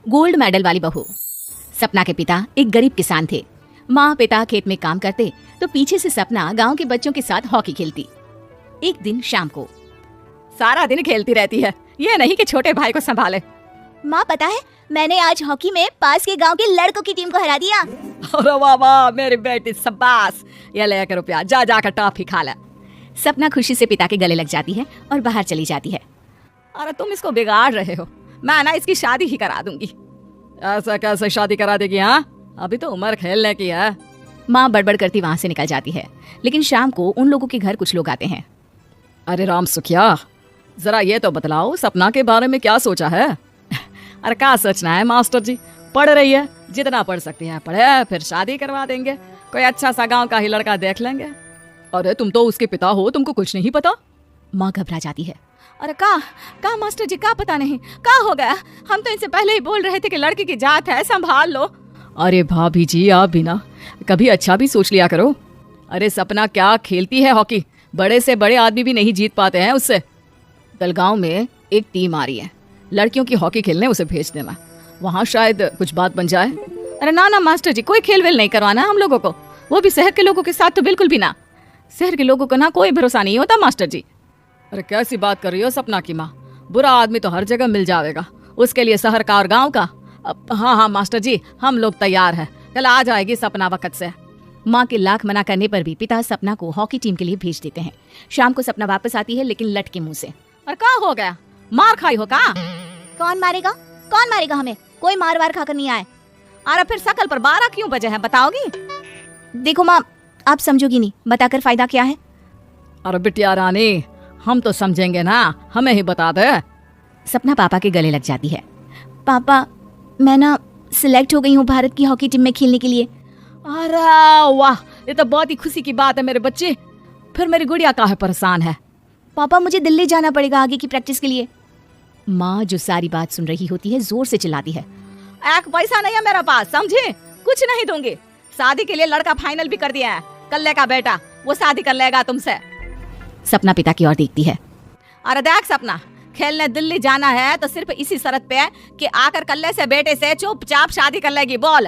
Gold medal वाली बहू। सपना के पिता एक गरीब किसान थे। माँ पिता खेत में काम करते तो पीछे से सपना गांव के बच्चों के साथ हॉकी खेलती। एक दिन शाम को सारा दिन खेलती रहती है, ये नहीं कि छोटे भाई को संभाले। माँ पता है, मैंने आज हॉकी में पास के गांव के लड़कों की टीम को हरा दिया। अरे वाह वाह मेरी बेटी, शाबाश, ये लेकर रुपया, जा जाकर टॉफी खा ले। सपना खुशी से पिता के गले लग जाती है और बाहर चली जाती है। अरे तुम इसको बिगाड़ रहे हो, मैं ना इसकी शादी ही करा दूंगी। ऐसा कैसे शादी करा देगी? हाँ, अभी तो उम्र खेलने की है। माँ बड़बड़ करती वहां से निकल जाती है। लेकिन शाम को उन लोगों के घर कुछ लोग आते हैं। अरे राम सुखिया, जरा ये तो बतलाओ सपना के बारे में क्या सोचा है? अरे क्या सोचना है मास्टर जी, पढ़ रही है, जितना पढ़ सकती है पढ़े, फिर शादी करवा देंगे, कोई अच्छा सा गांव का ही लड़का देख लेंगे। अरे तुम तो उसके पिता हो, तुमको कुछ नहीं पता? माँ घबरा जाती है। अरे का मास्टर जी, का पता नहीं, का हो गया? हम तो इनसे पहले ही बोल रहे थे कि लड़की की जात है, संभाल लो। अरे भाभी जी, आप भी ना कभी अच्छा भी सोच लिया करो। अरे सपना क्या खेलती है हॉकी, बड़े से बड़े आदमी भी नहीं जीत पाते हैं उससे। कल गांव में एक टीम आ रही है, लड़कियों की हॉकी खेलने उसे भेज देना, वहाँ शायद कुछ बात बन जाए। अरे ना ना मास्टर जी, कोई खेल वेल नहीं करवाना हम लोगों को, वो भी शहर के लोगों के साथ तो बिल्कुल भी ना। शहर के लोगों को ना कोई भरोसा नहीं होता मास्टर जी। अरे कैसी बात कर रही हो सपना की माँ, बुरा आदमी तो हर जगह मिल जाएगा, उसके लिए शहर का और गाँव का। हाँ हाँ मास्टर जी, हम लोग तैयार है, कल आ जाएगी सपना वक्त से। माँ के लाख मना करने पर भी पिता सपना को हॉकी टीम के लिए भेज देते हैं। शाम को सपना वापस आती है, लेकिन लट के मुंह से। और क्या हो गया, मार खाई हो का? कौन मारेगा हमें? कोई मार वार खाकर नहीं आए। अरे फिर शकल पर 12 क्यों बजे है, बताओगी? देखो माँ, आप समझोगी नहीं, बताकर फायदा क्या है? अरे बिटिया रानी, हम तो समझेंगे ना, हमें ही बता दे। सपना पापा के गले लग जाती है। पापा, मैं ना सिलेक्ट हो गई हूँ भारत की हॉकी टीम में खेलने के लिए। अरे वाह, ये तो बहुत ही खुशी की बात है मेरे बच्चे। फिर मेरी गुड़िया काहे परेशान है? पापा, मुझे दिल्ली जाना पड़ेगा आगे की प्रैक्टिस के लिए। माँ जो सारी बात सुन रही होती है जोर से चिल्लाती है। एक पैसा नहीं है मेरे पास, समझे? कुछ नहीं दूंगी। शादी के लिए लड़का फाइनल भी कर दिया है, कल्ले का बेटा, वो शादी कर लेगा तुमसे। सपना पिता की ओर देखती है। अरे देख सपना, खेलने दिल्ली जाना है तो सिर्फ इसी शर्त पे है कि आकर कल्ले से बेटे से चुपचाप शादी कर लेगी, बोल।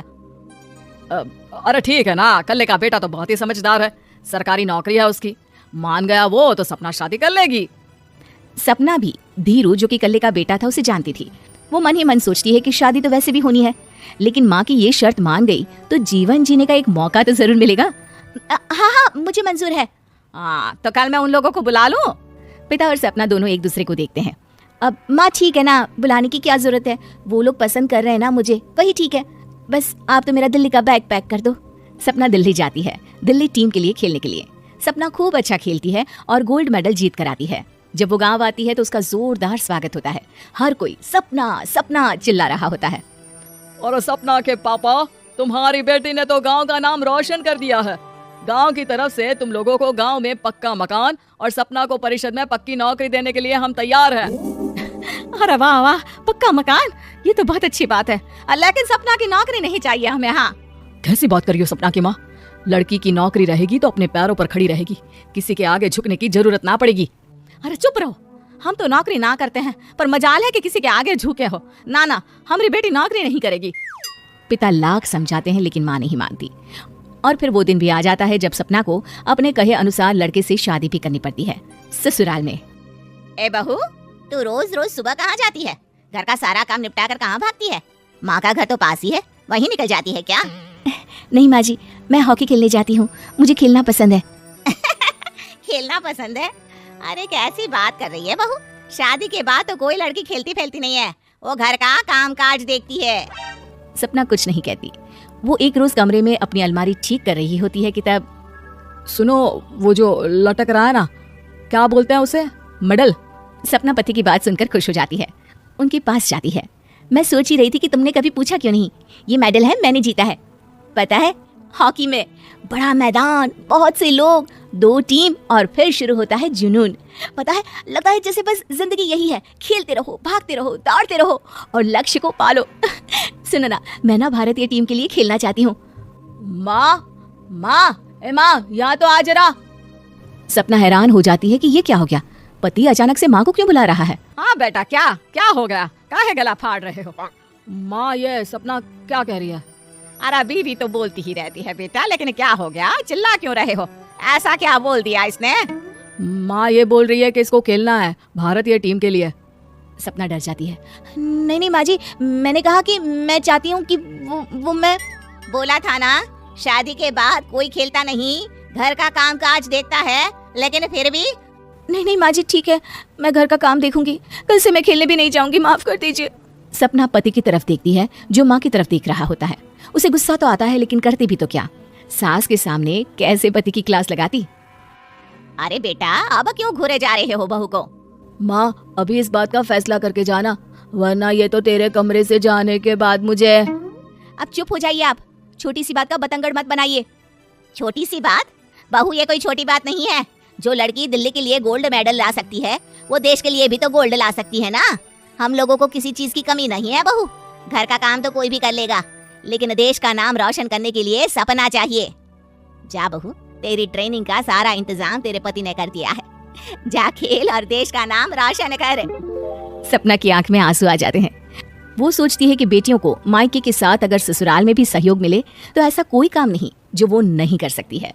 अरे ठीक है ना, कल्ले का बेटा तो बहुत ही समझदार है, सरकारी नौकरी है उसकी, मान गया वो तो सपना शादी कर लेगी। सपना भी धीरू जो कि कल्ले का बेटा था उसे जानती थी। वो मन ही मन सोचती है कि शादी तो वैसे भी होनी है, लेकिन माँ की ये शर्त मान गई तो जीवन जीने का एक मौका तो जरूर मिलेगा। हाँ, मुझे मंजूर है। हाँ, तो कल मैं उन लोगों को बुला लूं? पिता और सपना दोनों एक दूसरे को देखते हैं। अब माँ ठीक है ना, बुलाने की क्या जरूरत है, वो लोग पसंद कर रहे हैं ना मुझे, वही ठीक है। बस आप तो मेरा दिल्ली का बैग पैक कर दो। सपना दिल्ली जाती है, दिल्ली टीम के लिए खेलने के लिए। सपना खूब अच्छा खेलती है और गोल्ड मेडल जीत कर आती है। जब वो गांव आती है तो उसका जोरदार स्वागत होता है, हर कोई सपना सपना चिल्ला रहा होता है। और सपना के पापा, तुम्हारी बेटी ने तो गांव का नाम रोशन कर दिया है। गांव की तरफ से तुम लोगों को गांव में पक्का मकान और सपना को परिषद में पक्की नौकरी देने के लिए हम तैयार हैं। अरे वाह वाह, पक्का मकान, ये तो बहुत अच्छी बात है, लेकिन सपना की नौकरी नहीं चाहिए हमें। हाँ, कैसी बात करियो सपना की माँ, लड़की की नौकरी रहेगी तो अपने पैरों पर खड़ी रहेगी, किसी के आगे झुकने की जरूरत ना पड़ेगी। अरे चुप रहो, हम तो नौकरी ना करते हैं, पर मजाल है कि किसी के आगे झुके हो। ना ना, हमारी बेटी नौकरी नहीं करेगी। पिता लाख समझाते हैं लेकिन माँ नहीं मानती। और फिर वो दिन भी आ जाता है जब सपना को अपने कहे अनुसार लड़के से शादी भी करनी पड़ती है, ससुराल में। ए बहू, तू रोज रोज सुबह कहाँ जाती है? घर का सारा काम निपटा कर कहाँ भागती है? माँ का घर तो पास ही है, वहीं निकल जाती है क्या? नहीं माँ जी, मैं हॉकी खेलने जाती हूँ, मुझे खेलना पसंद है। खेलना पसंद है? अरे कैसी बात कर रही है बहू, शादी के बाद तो कोई लड़की खेलती फैलती नहीं है, वो घर का काम काज देखती है। सपना कुछ नहीं कहती। वो एक रोज कमरे में अपनी अलमारी ठीक कर रही होती है कि तब सुनो, वो जो लटक रहा है ना, क्या बोलते हैं उसे, मेडल। सपना पति की बात सुनकर खुश हो जाती है, उनके पास जाती है। मैं सोच ही रही थी कि तुमने कभी पूछा क्यों नहीं, ये मेडल है, मैंने जीता है। पता है, हॉकी में बड़ा मैदान, बहुत से लोग, 2 टीम और फिर शुरू होता है जुनून। पता है, लगता है जैसे बस जिंदगी यही है, खेलते रहो, भागते रहो, दौड़ते रहो और लक्ष्य को पालो। सुनो ना, मैं ना भारतीय टीम के लिए खेलना चाहती हूँ। माँ, यहाँ तो आ जरा। सपना हैरान हो जाती है कि ये क्या हो गया, पति अचानक से माँ को क्यों बुला रहा है। हाँ बेटा, क्या हो गया, काहे गला फाड़ रहे हो? माँ ये सपना क्या कह रही है? अरे बीवी तो बोलती ही रहती है बेटा, लेकिन क्या हो गया, चिल्ला क्यों रहे हो? ऐसा क्या बोल दिया इसने? माँ ये बोल रही है कि इसको खेलना है भारतीय टीम के लिए। सपना डर जाती है। नहीं नहीं माँ जी, मैंने कहा कि मैं चाहती हूँ कि वो मैं बोला था ना, शादी के बाद कोई खेलता नहीं, घर का काम काज देखता है, लेकिन फिर भी। नहीं नहीं माँ जी ठीक है, मैं घर का काम देखूंगी, कल से मैं खेलने भी नहीं जाऊंगी, माफ कर दीजिए। सपना पति की तरफ देखती है जो माँ की तरफ देख रहा होता है। उसे गुस्सा तो आता है लेकिन करती भी तो क्या, सास के सामने कैसे पति की क्लास लगाती। अरे बेटा अब क्यों घूरे जा रहे हो बहू को? माँ अभी इस बात का फैसला करके जाना, वरना ये तो तेरे कमरे से जाने के बाद मुझे। अब चुप हो जाइए आप, छोटी सी बात का बतंगड़ मत बनाइए। छोटी सी बात? बहू ये कोई छोटी बात नहीं है। जो लड़की दिल्ली के लिए गोल्ड मेडल ला सकती है, वो देश के लिए भी तो गोल्ड ला सकती है ना। हम लोगों को किसी चीज की कमी नहीं है बहू, घर का काम तो कोई भी कर लेगा, लेकिन देश का नाम रोशन करने के लिए सपना चाहिए। जा बहू, तेरी ट्रेनिंग का सारा इंतजाम तेरे पति ने कर दिया है, जा खेल और देश का नाम रोशन कर। सपना की आंख में आंसू आ जाते हैं। वो सोचती है कि बेटियों को मायके के साथ अगर ससुराल में भी सहयोग मिले तो ऐसा कोई काम नहीं जो वो नहीं कर सकती है।